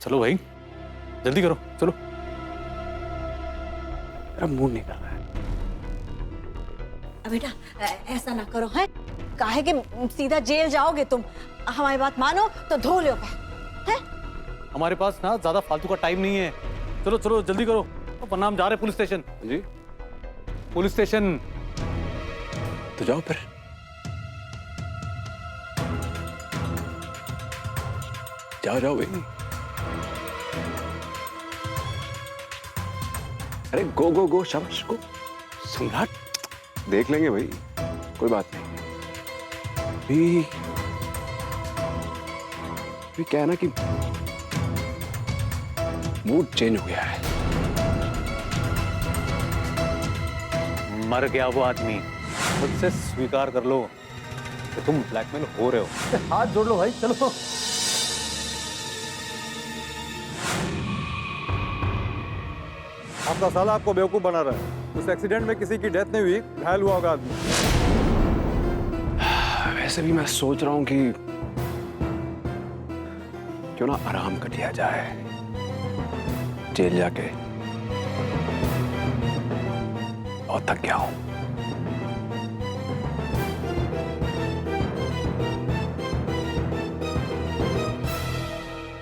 चलो भाई जल्दी करो, चलो। मेरा मूड नहीं कर रहा है। बेटा ऐसा ना करो है, काहे कि सीधा जेल जाओगे तुम। हमारी बात मानो तो धो लो पैर है। हमारे पास ना ज्यादा फालतू का टाइम नहीं है। चलो चलो जल्दी करो, वरना हम जा रहे पुलिस स्टेशन। जी पुलिस स्टेशन। तो जाओ फिर। जाओ जाओ भाई। अरे गो गो गो, शाबाश गो। सम्राट, देख लेंगे भाई, कोई बात नहीं। भी क्या है ना कि मूड चेंज हो गया है। मर गया वो आदमी, खुद से स्वीकार कर लो कि तुम ब्लैकमेल हो रहे हो। हाथ जोड़ लो भाई, चलो। आपका साला आपको बेवकूफ बना रहा है। उस एक्सीडेंट में किसी की डेथ नहीं हुई, घायल हुआ होगा आदमी। वैसे भी मैं सोच रहा हूं कि क्यों ना आराम कर लिया जाए जेल जाके। बहुत थक गया हूं।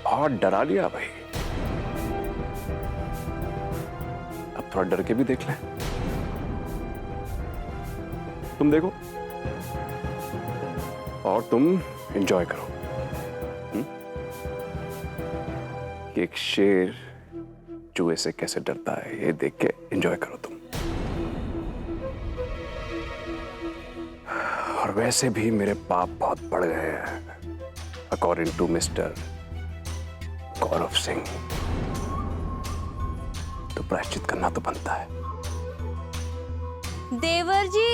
बहुत डरा लिया भाई, अब थोड़ा डर के भी देख लें। तुम देखो और तुम एंजॉय करो। कि एक शेर चूहे से कैसे डरता है, ये देख के एंजॉय करो तुम। और वैसे भी मेरे पाप बहुत बढ़ गए हैं, according to mister Gaurav Singh. तो प्रायश्चित करना तो बनता है। देवर जी,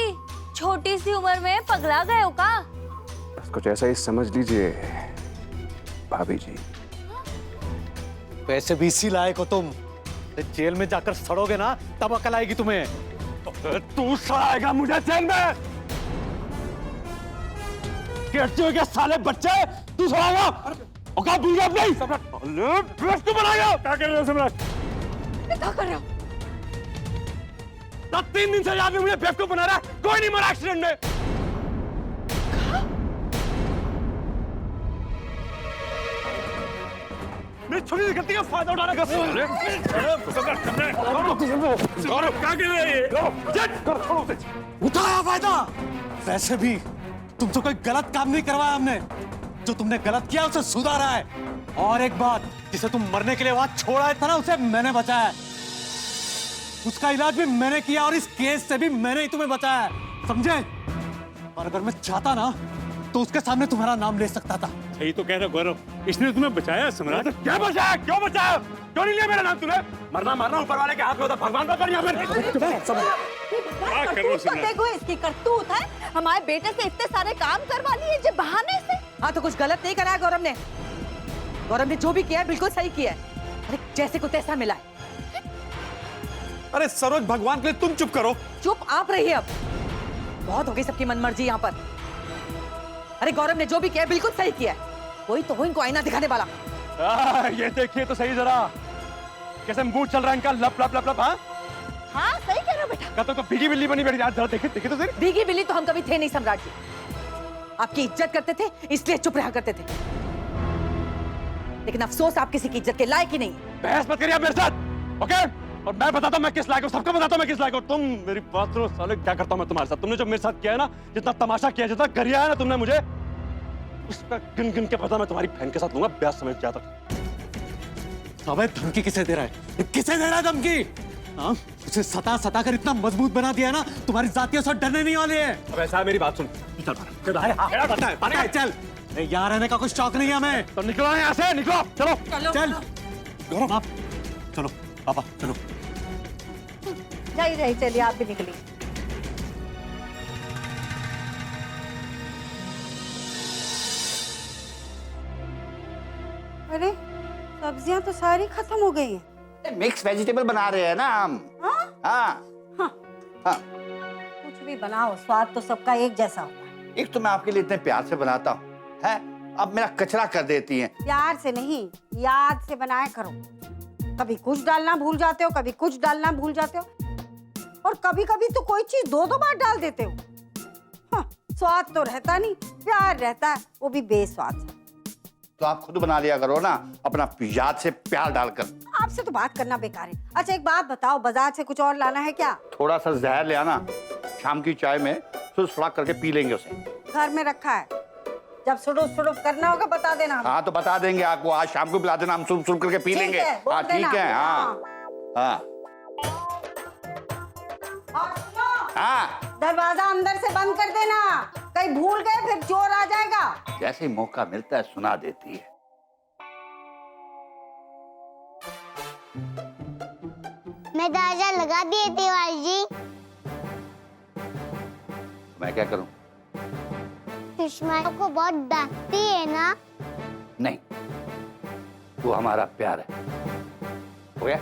छोटी सी उम्र में पगला गए हो का? बस कुछ ऐसा ही समझ लीजिए भाभी जी। वैसे भी इसी लायक हो तुम। जेल में जाकर सड़ोगे ना तब अकल आएगी तुम्हें। तू सड़ाएगा मुझे जेल में? कैसे हो गया साले बच्चे, तू सड़ाएगा? औकात भूल गया अपनी? बेवकूफ बनाएगा। क्या कर रहे हो सम्राट? क्या कर रहे हो? 3 दिन से आदमी मुझे बेवकूफ बना रहा है। कोई नहीं मरा एक्सीडेंट में। मेरी छोटी सी गलती का फायदा उठाने का गौरव क्या कर रहे हैं? उठाया फायदा। वैसे भी तुमसे कोई गलत काम नहीं करवाया हमने। जो तुमने गलत किया उसे सुधारा है। और एक बात, जिसे तुम मरने के लिए वहां छोड़ा था ना, उसे मैंने बचाया। उसका इलाज भी मैंने किया और इस केस से भी मैंने ही तुम्हें बचाया, समझे? और अगर मैं चाहता ना तो उसके सामने तुम्हारा नाम ले सकता था। सही तो कह रहा गौरव, इसने तुम्हें बचाया सम्राट। क्या बचाया? क्यों बचाया? क्यों नहीं लिया मेरा नाम तूने? मरना मरना ऊपर वाले के हाथ में होता, भगवान का कर। देखो इसकी करतूत है, हमारे बेटे से इतने सारे काम करवा लिए जो बहाने से। हाँ तो कुछ गलत नहीं करा है गौरव ने। गौरव ने जो भी किया है बिल्कुल सही किया है। अरे जैसे को तैसा मिला है। अरे सरोज, भगवान के लिए तुम चुप करो। चुप आप रहिए अब, बहुत हो गई सबकी मनमर्जी यहाँ पर। अरे गौरव ने जो भी किया है बिल्कुल सही किया है। कोई तो हो इनको आईना दिखाने वाला। ये देखिए तो सही जरा, कैसे मुंह चल रहा है इनका, लप लप लप लप। हाँ सही कह रहे हो बेटा। कब तक तो भीगी बिल्ली बनी बैठी। जरा देखे देखे तो सही। भीगी बिल्ली तो हम कभी थे नहीं सम्राट जी। आपकी इज्जत करते थे इसलिए चुप रहा करते थे, लेकिन अफसोस आप किसी की इज्जत के लायक ही नहीं। बहस मत करिए आप मेरे साथ, ओके? और मैं बताता हूँ मैं किस लायक हूँ, सबको बताता हूँ मैं किस लायक हूँ। तुम मेरी बात सुनो साले, क्या करता हूँ मैं तुम्हारे साथ। तुमने जो मेरे साथ किया है ना, जितना तमाशा किया, जितना करिया है ना तुमने मुझे, उसका गिन गिन के पता मैं तुम्हारी बहन के साथ लूंगा। ब्याह समझ जाता। अबे धमकी किसे दे रहा है? किसे दे रहा है धमकी? हाँ, उसे सता सता कर इतना मजबूत बना दिया ना, तुम्हारी जातियों से डरने नहीं वाले हैं। अब ऐसा है, मेरी बात सुन। चल चल, यहाँ रहने का कुछ शौक नहीं है हमें। तो निकलो यहाँ से, निकलो। चलो चल गौरव, आप चलो। पापा चलो। नहीं चलिए आप भी निकलिए। अरे सब्जियां तो सारी खत्म हो गई हैं। मिक्स वेजिटेबल बना रहे हैं ना हम। हाँ? हाँ हाँ। हाँ। कुछ भी बनाओ, स्वाद तो सबका एक जैसा होता है। एक तो मैं आपके लिए इतने प्यार से बनाता हूँ, है? अब मेरा कचरा कर देती हैं। प्यार से नहीं, याद से बनाया करो। कभी कुछ डालना भूल जाते हो, कभी कुछ डालना भूल जाते हो, और कभी कभी तो कोई चीज दो बार डाल देते हो। हाँ, स्वाद तो रहता नहीं, प्यार रहता है, वो भी बेस्वाद से। तो आप खुद बना लिया करो ना, अपना याद से प्यार डालकर। आपसे तो बात करना बेकार है। अच्छा एक बात बताओ, बाजार से कुछ और लाना है क्या? थोड़ा सा जहर ले आना, शाम की चाय में सुड़सुड़ा करके पी लेंगे उसे। घर में रखा है, जब सुडुफ सुडुफ करना होगा बता देना। हाँ तो बता देंगे आपको, आज शाम को पिला देना, हम सुन करके पी ठीक लेंगे। है, बोल हाँ ठीक देना। है। हाँ हाँ और सुनो, हाँ। दरवाजा अंदर से बंद कर देना, कहीं भूल गए फिर चोर आ जाएगा। जैसे ही मौका मिलता है सुना देती है। मैं दरवाजा लगा दिए तिवारी जी। मैं क्या करूं? सुषमा को बहुत डांटती है ना? नहीं, वो हमारा प्यार है। हो गया,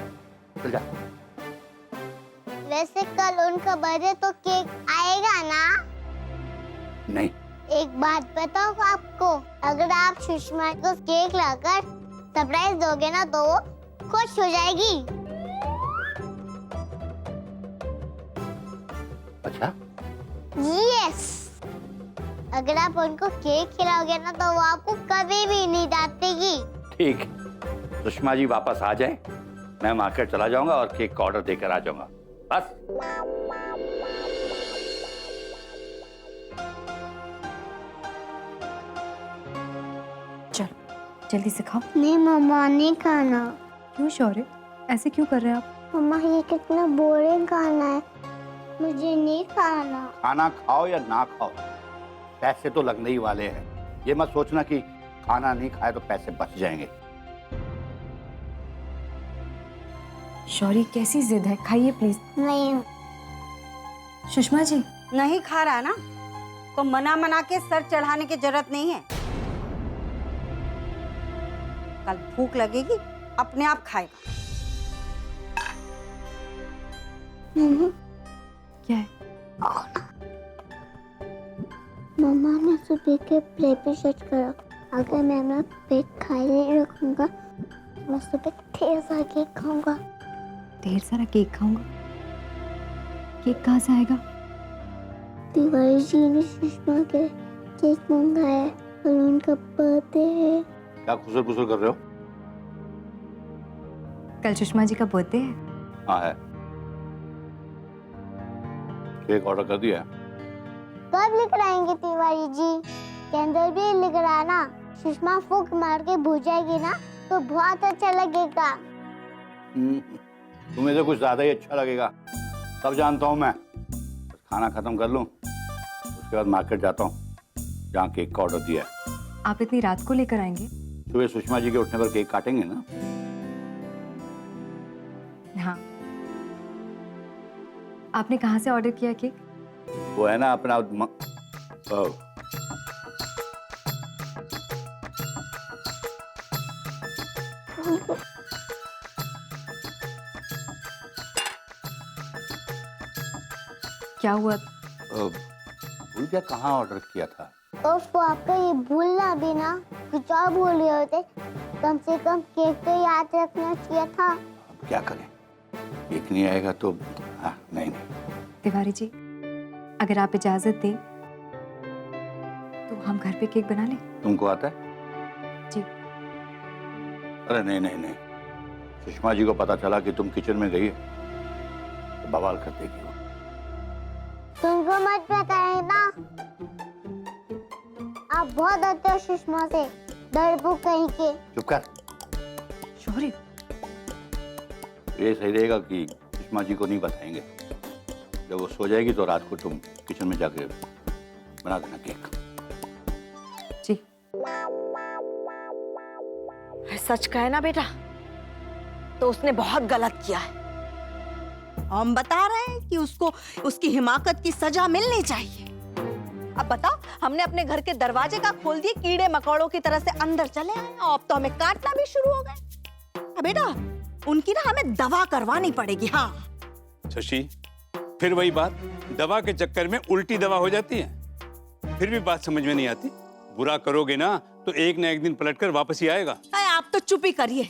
चल जा। वैसे कल उनका बर्थडे तो केक आएगा ना? नहीं। एक बात बताओ आपको, अगर आप सुषमा को केक लाकर सरप्राइज दोगे ना तो वो खुश हो जाएगी। अच्छा? यस। अगर आप उनको केक खिलाओगे ना तो वो आपको कभी भी नहीं डांटेगी। ठीक, सुषमा जी वापस आ जाए, मैं मार्केट चला जाऊंगा और केक का ऑर्डर देकर आ जाऊंगा, बस। चल जल्दी से खाओ। नहीं मम्मा, नहीं खाना। क्यों शौर्य, ऐसे क्यों कर रहे हैं आप? मम्मा ये कितना बोरिंग खाना है, मुझे नहीं खाना। खाना खाओ या ना खाओ, पैसे तो लगने ही वाले हैं। ये मत सोचना कि खाना नहीं खाए तो पैसे बच जाएंगे। शौर्य कैसी जिद है, खाइए प्लीज। नहीं। सुषमा जी, नहीं खा रहा ना तो मना के सर चढ़ाने की जरूरत नहीं है। कल भूख लगेगी, अपने आप खाएगा। क्या है? मम्मा ने सुबह के प्लेट पे सेट करा, अगर मैं अपना पेट खाली रखूंगा मैं सुबह ढेर सारा केक खाऊंगा। ढेर सारा केक खाऊंगा? केक कहाँ से आएगा? तिवारी जी ने सुषमा के केक मंगाया है और उनका बर्थडे है। क्या खुसर खुसर कर रहे हो? कल सुषमा जी का बर्थडे है। हाँ है। केक ऑर्डर कर दिया? कब लेकर आएंगे तिवारी जी? कैंडल भी लेकर आना, सुषमा फूंक मार के भूल जाएगी ना तो बहुत अच्छा लगेगा। तुम्हें तो कुछ ज्यादा ही अच्छा लगेगा, सब जानता हूँ मैं। खाना खत्म कर लूं, उसके बाद मार्केट जाता हूँ जहाँ केक का ऑर्डर दिया है। आप इतनी रात को लेकर आएंगे? सुबह सुषमा जी के उठने पर केक काटेंगे ना। हाँ। आपने कहाँ से ऑर्डर किया केक? वो है ना अपना क्या हुआ? भूल गया कहाँ ऑर्डर किया था। तो आपका ये भूलना भी ना, कुछ और भूल रहे होते, कम से कम केक तो याद रखना चाहिए था। अब क्या करें, केक नहीं आएगा तो हाँ, नहीं। तिवारी जी, अगर आप इजाजत दें तो हम घर पे केक बना लें। तुमको आता है? जी। अरे नहीं, सुषमा जी को पता चला कि तुम किचन में गई है तो बवाल कर देगी वो। तुमको मत बताए ना, आप बहुत डरते हो सुषमा से, डरपोक कहीं के। चुप कर। शौर्य, ये सही रहेगा कि सुषमा जी को नहीं बताएंगे। जब वो सो जाएगी तो रात को तुम किचन में जाके बना देना केक। जी। सच कहे ना बेटा तो उसने बहुत गलत किया है। हम बता रहे हैं कि उसको उसकी हिमाकत की सजा मिलनी चाहिए। अब बताओ, हमने अपने घर के दरवाजे का खोल दिए, कीड़े मकोड़ों की तरह से अंदर चले आए, अब तो हमें काटना भी शुरू हो गए। बेटा उनकी ना हमें दवा करवानी पड़ेगी। हाँ शशि, फिर वही बात, दवा के चक्कर में उल्टी दवा हो जाती है। फिर भी बात समझ में नहीं आती। बुरा करोगे ना तो एक ना एक दिन पलटकर वापस ही आएगा। अरे आप तो चुप ही करिए।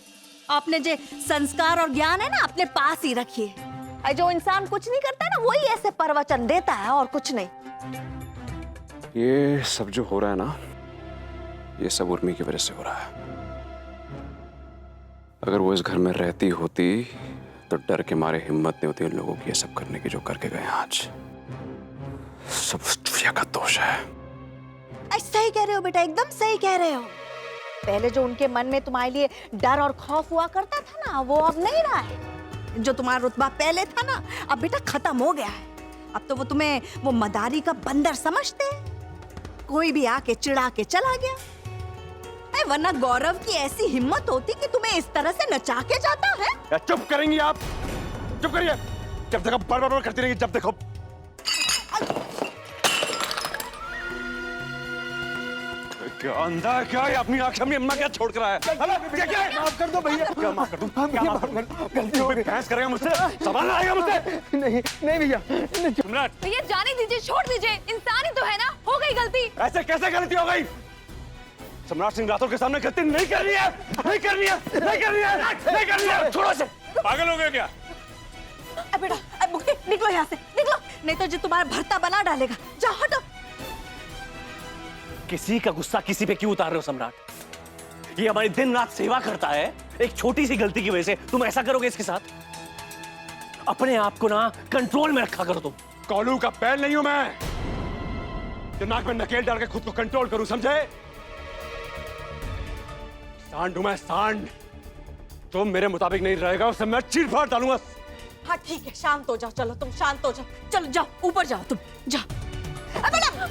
आपने जो संस्कार और ज्ञान है ना अपने पास ही रखिए। अरे जो इंसान कुछ नहीं करता ना वही ऐसे प्रवचन देता है और कुछ नहीं। ये सब जो हो रहा है ना, ये सब उर्मी की वजह से हो रहा है। अगर वो इस घर में रहती होती तो डर के मारे हिम्मत नहीं होती उन लोगों की ये सब करने की जो करके गए आज। सब उस चुड़िया का दोष है। सही कह रहे हो बेटा, एकदम सही कह रहे हो। पहले जो उनके मन में तुम्हारे लिए डर और खौफ हुआ करता था ना, वो अब नहीं रहा है। जो तुम्हारा रुतबा पहले था ना, अब बेटा खत्म हो गया है। अब तो वो तुम्हें वो मदारी का बंदर समझते हैं। कोई भी आके चिढ़ा के चला गया। वरना गौरव की ऐसी हिम्मत होती कि तुम्हें इस तरह से नचा के जाता है। या चुप करेंगी आप? चुप करिए। जब देखो बड़ करती रहेंगी, जब देखो। क्या अंधा है क्या? ये अपनी आंख में अम्मा क्या छोड़ कर आया? क्या है? माफ कर दो भैया। क्या माफ कर दूं? क्या माफ कर दूं? गलती हो गई। बहस करेगा मुझसे? सवाल आएगा मुझसे? नहीं भैया। सम्राट भैया जाने दीजिए, छोड़ दीजिए, इंसान ही तो है ना, हो गई गलती। ऐसे कैसे गलती हो गई? सम्राट सिंह राठौर के सामने गलती नहीं करनी है, नहीं करनी है, नहीं करनी है, नहीं करनी है। छोड़ो से। पागल हो गए क्या? बेटा मुक्ति, निकलो यहाँ से, निकलो, नहीं तो जो तुम्हारा भरता बना डालेगा। जाओ हटो। किसी का गुस्सा किसी पे क्यों उतार रहे हो सम्राट? ये हमारी दिन रात सेवा करता है, एक छोटी सी गलती की वजह से तुम ऐसा करोगे इसके साथ? अपने आप को ना कंट्रोल में रखा करो तुम। कौलू का बैल नहीं हूं मैं, जो नाक में नकेल डाल के खुद को कंट्रोल करूं, समझे? सांड हूं मैं, सांड। जो मेरे मुताबिक नहीं रहेगा उसे मैं चीर फाड़ डालूंगा। हाँ ठीक है, शांत हो जाओ। चलो तुम शांत हो जाओ। चलो जाओ, ऊपर जाओ तुम, जाओ। बेटा